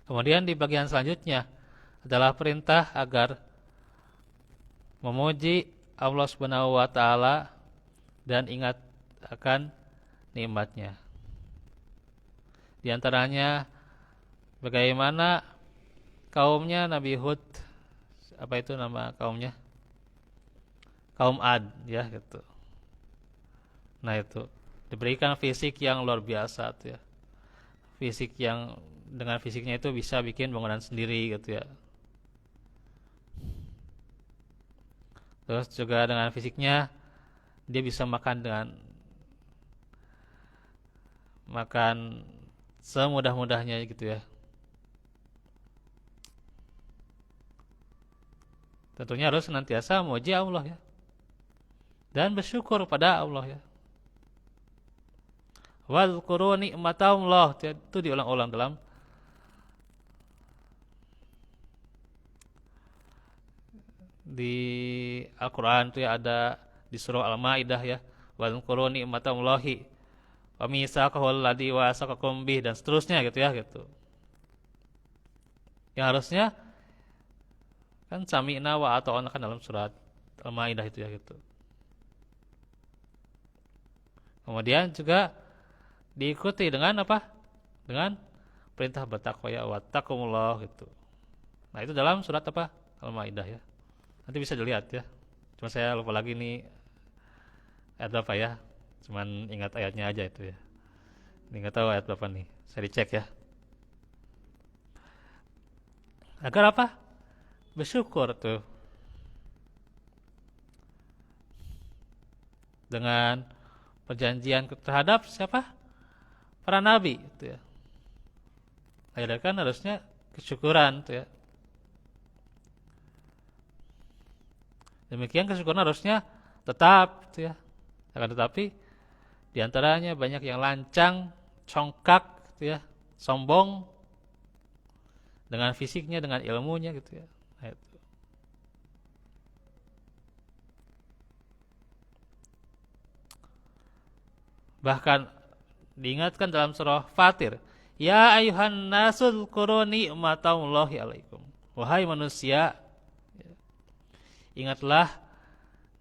Kemudian di bagian selanjutnya adalah perintah agar memuji Allah Subhanahu wa taala dan ingat akan nikmatnya. Di antaranya bagaimana kaumnya Nabi Hud, apa itu nama kaumnya? Kaum Ad ya gitu. Nah itu diberikan fisik yang luar biasa tuh ya. Fisik yang dengan fisiknya itu bisa bikin bangunan sendiri gitu ya. Terus juga dengan fisiknya dia bisa makan semudah-mudahnya gitu ya. Tentunya harus senantiasa memuji Allah ya dan bersyukur pada Allah ya. Wadhkuru ni'matallah, itu diulang-ulang dalam di Al-Qur'an itu ya, ada di surah Al-Maidah ya. Wadhkuru ni'matallahi wa mitsaqahu alladzi wasaqakum bih dan seterusnya gitu ya gitu. Yang harusnya kan sami'na wa ata'na kan dalam surat Al-Maidah itu ya gitu. Kemudian juga diikuti dengan apa? Dengan perintah bertakwa ya, wattaqullah gitu. Nah, itu dalam surat apa? Al-Maidah ya. Nanti bisa dilihat ya. Cuma saya lupa lagi nih ayat berapa ya. Cuman ingat ayatnya aja itu ya. Ini enggak tahu ayat berapa nih. Saya dicek ya. Agar apa? Bersyukur tuh. Dengan perjanjian terhadap siapa? Para nabi itu ya. Akhirnya kan harusnya kesyukuran itu ya. Demikian kesyukuran harusnya tetap itu ya. Akan tetapi diantaranya banyak yang lancang, congkak gitu ya, sombong dengan fisiknya, dengan ilmunya gitu ya. Nah, itu. Bahkan diingatkan dalam surah Fatir, ya ayuhan nasul kuruni ni'matallahi alaikum. Wahai manusia, ingatlah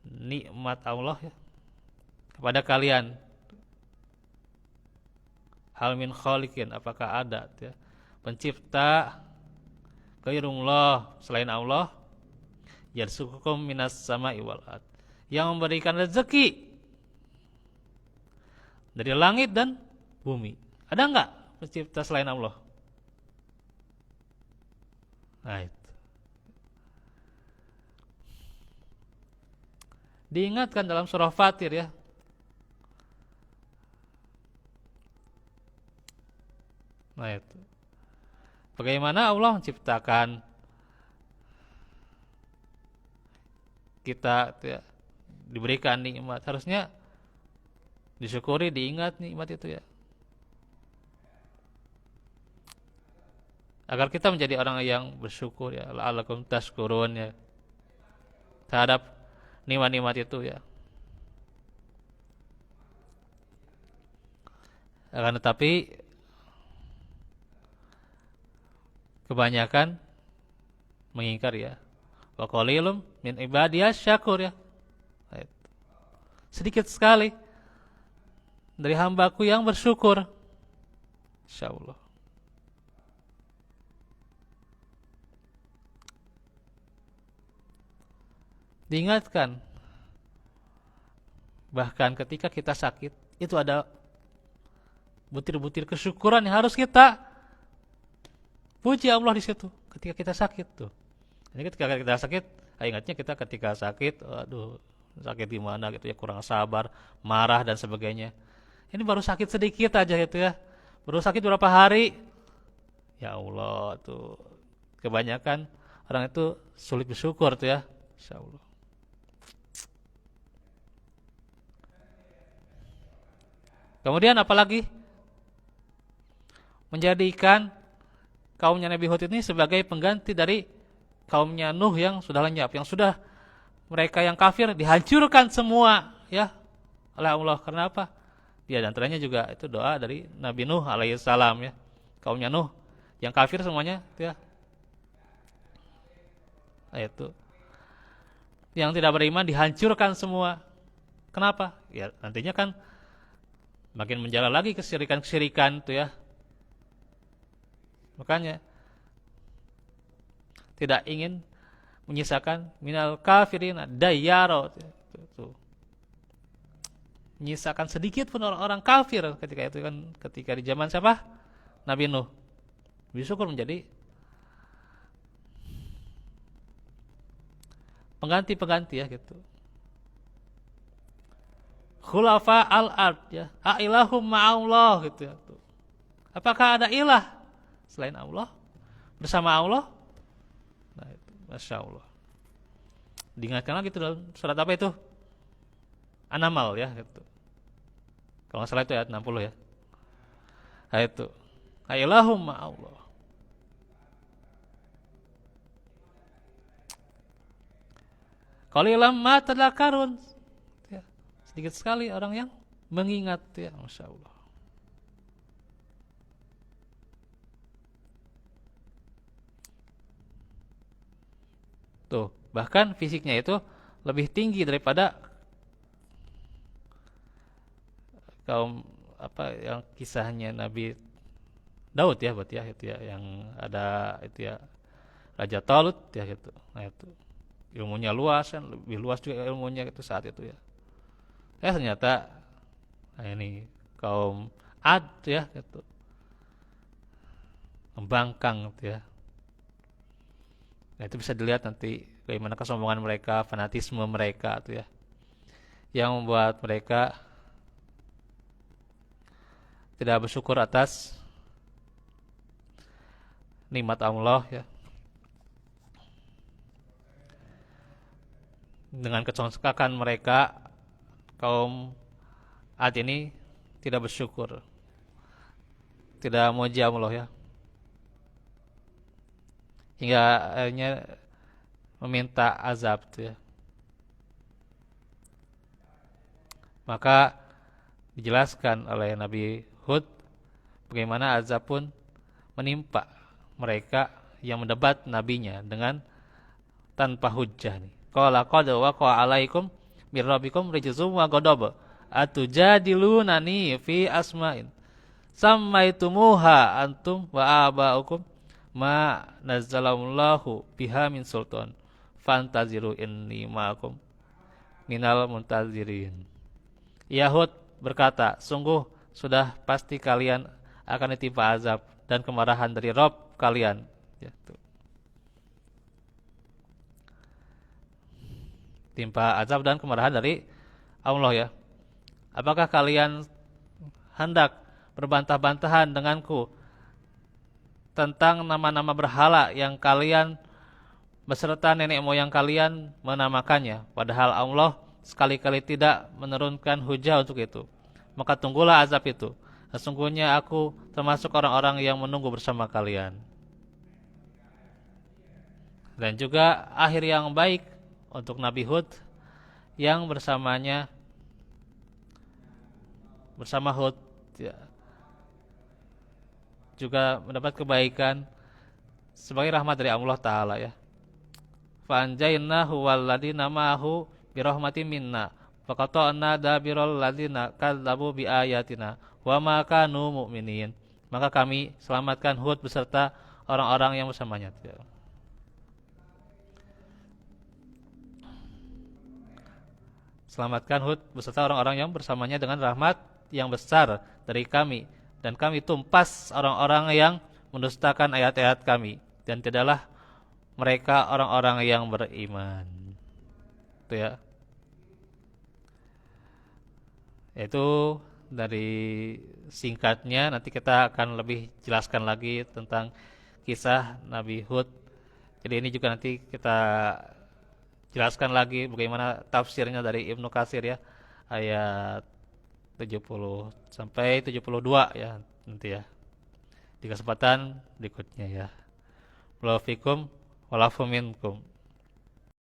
nikmat Allah ya, kepada kalian. Hal min khaliqin, apakah ada ya, pencipta ghairullah selain Allah, yarzuqukum minas sama'i wal ard, yang memberikan rezeki dari langit dan bumi. Ada enggak pencipta selain Allah? Nah itu. Diingatkan dalam surah Fatir ya. Nah itu. Bagaimana Allah menciptakan kita ya, diberikan nikmat, harusnya disyukuri, diingat nikmat itu ya. Agar kita menjadi orang yang bersyukur ya, la'allakum tashkurun ya, terhadap nikmat-nikmat itu ya. Akan tetapi kebanyakan mengingkar ya. Wa qalilum min ibadiyas syakur ya. Sedikit sekali dari hambaku yang bersyukur. Insyaallah. Diingatkan bahkan ketika kita sakit itu ada butir-butir kesyukuran yang harus kita puji Allah di situ ketika kita sakit tuh. Jadi ketika kita sakit, ingatnya kita ketika sakit, aduh sakit di mana gitu ya, kurang sabar, marah dan sebagainya. Ini baru sakit sedikit aja gitu ya. Baru sakit berapa hari? Ya Allah tuh, kebanyakan orang itu sulit bersyukur tuh ya. Insyaallah. Kemudian apalagi menjadikan kaumnya Nabi Hud ini sebagai pengganti dari kaumnya Nuh yang sudah lenyap, yang sudah mereka yang kafir dihancurkan semua ya oleh Allah. Karena apa? Ya, dan antaranya juga itu doa dari Nabi Nuh alaihissalam ya. Kaumnya Nuh Yang kafir semuanya ya. Nah, itu. Yang tidak beriman dihancurkan semua. Kenapa? Ya nantinya kan makin menjalar lagi kesyirikan-kesyirikan tuh ya. Makanya tidak ingin menyisakan minal kafirin dayyaro tuh. Menyisakan sedikit pun orang-orang kafir ketika itu kan, ketika di zaman siapa? Nabi Nuh. Bersyukur menjadi pengganti-pengganti ya gitu. Khulafa al-ard ya. Ailahum ma'allah gitu ya. Apakah ada ilah selain Allah? Bersama Allah? Nah, itu Masya Allah. Diingatkan lagi itu dalam surat apa itu? An-Naml ya gitu. Kalau nggak salah itu ayat 60 ya. Nah, itu. Ailahum ma'allah. Qalilan ma tadzakarun. Ya, sedikit sekali orang yang mengingat ya, Masya Allah. Tuh, bahkan fisiknya itu lebih tinggi daripada kaum apa yang kisahnya Nabi Daud ya, buat ya itu ya, yang ada itu ya Raja Talut ya gitu. Nah itu ilmunya luas kan, lebih luas juga ilmunya itu saat itu ya. Ternyata nah ini kaum Ad ya gitu, membangkang gitu ya. Nah itu bisa dilihat nanti bagaimana kesombongan mereka, fanatisme mereka tuh ya, yang membuat mereka tidak bersyukur atas nikmat Allah ya. Dengan kecongkakan mereka, kaum Ad ini tidak bersyukur, tidak memuji Allah ya, hingga akhirnya meminta azab tuh ya. Maka dijelaskan oleh Nabi Hud bagaimana azab pun menimpa mereka yang mendebat nabinya dengan tanpa hujjah nih. Qala qad waqa'a 'alaikum mir rabbikum rijzum wa ghadab atujadilunani fi asma'in sammaitumuha antum wa aba'ukum ma nazzalallahu biha min sultan fantaziru inni ma'akum minal muntazirin. Yahud berkata, sungguh sudah pasti kalian akan ditimpa azab dan kemarahan dari Rabb kalian. Ya, timpa azab dan kemarahan dari Allah ya. Apakah kalian hendak berbantah-bantahan denganku tentang nama-nama berhala yang kalian beserta nenek moyang kalian menamakannya, padahal Allah sekali-kali tidak menurunkan hujah untuk itu? Maka tunggulah azab itu. Sesungguhnya aku termasuk orang-orang yang menunggu bersama kalian. Dan juga akhir yang baik untuk Nabi Hud yang bersama Hud ya, juga mendapat kebaikan sebagai rahmat dari Allah Ta'ala ya. Fa'anjainahu walladina ma'ahu birahmatin minna faqata'na dabiral ladina kadzabu biayatina wa ma kanu mu'minin. Maka kami selamatkan Hud beserta orang-orang yang bersamanya ya. Selamatkan Hud beserta orang-orang yang bersamanya dengan rahmat yang besar dari kami, dan kami tumpas orang-orang yang mendustakan ayat-ayat kami, dan tidaklah mereka orang-orang yang beriman. Itu ya. Itu dari singkatnya, nanti kita akan lebih jelaskan lagi tentang kisah Nabi Hud. Jadi ini juga nanti kita jelaskan lagi bagaimana tafsirnya dari Ibnu Katsir ya, ayat 70 sampai 72 ya nanti ya, di kesempatan berikutnya ya. Walafikum walafuminkum.